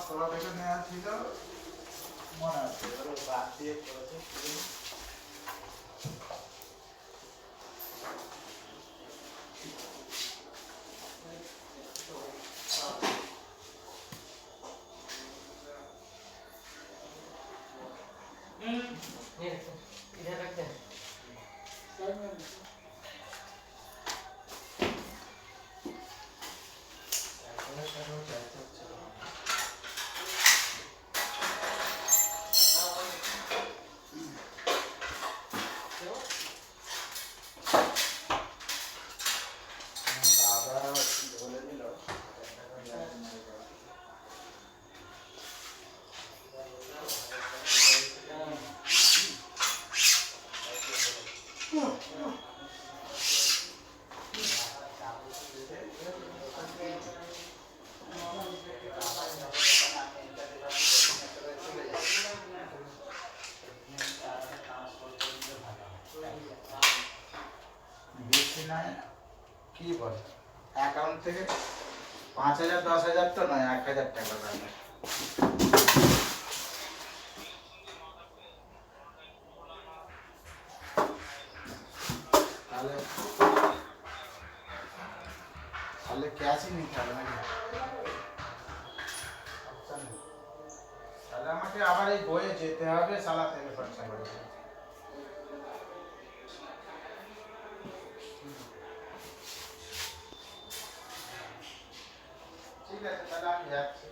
তোলা থেকে নেওয়া ছিল মনে আছে, এবারে বাদ দিয়ে করেছে। इधर रखते हैं কি বলে অ্যাকাউন্ট থেকে 5,000 10,000 তো নয়, 1,000 টাকা লাগবে। তাহলে তাহলে ক্যাশই নিতে হবে নাকি? তাহলে আমাকে আবার এই বইয়ে যেতে হবে, সালা তেলে খরচা করে। ঠিক আছে, তাহলে আমি যাচ্ছি।